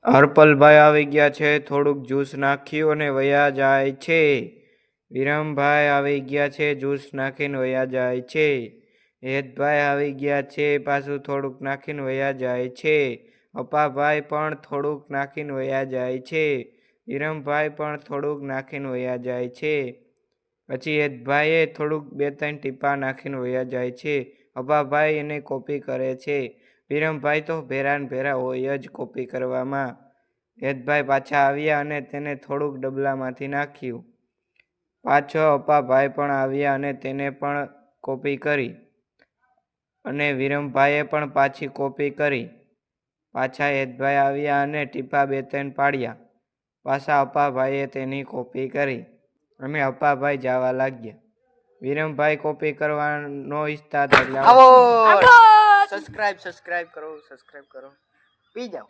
હરપલભાઈ આવી ગયા છે, થોડુંક જ્યુસ નાખ્યું અને વયા જાય છે. વિરમભાઈ આવી ગયા છે, જ્યુસ નાખીને વયા જાય છે. હેતભાઈ આવી ગયા છે, પાછું થોડુંક નાખીને વયા જાય છે. અપાભાઈ પણ થોડુંક નાખીને વયા જાય છે. વિરમભાઈ પણ થોડુંક નાખીને વયા જાય છે. પછી હેતભાઈએ થોડુંક 2-3 ટીપા નાખીને વયા જાય છે. અપાભાઈ એને કોપી કરે છે. વિરમભાઈ તો ભેરાન ભેરા હોય જ કોપી કરવામાં. હેતભાઈ પાછા આવ્યા અને તેને થોડુંક ડબલામાંથી નાખ્યું. પાછો અપાભાઈ પણ આવ્યા અને તેને પણ કોપી કરી અને વિરમભાઈએ પણ પાછી કોપી કરી. પાછા હેતભાઈ આવ્યા અને ટીપા 2-3 પાડ્યા. પાછા અપાભાઈએ તેની કોપી કરી અને અપાભાઈ જવા લાગ્યા. વિરમભાઈ કોપી કરવા નો ઈચ્છતા હતા એટલે સબસ્ક્રાઇબ કરો પી જાઓ.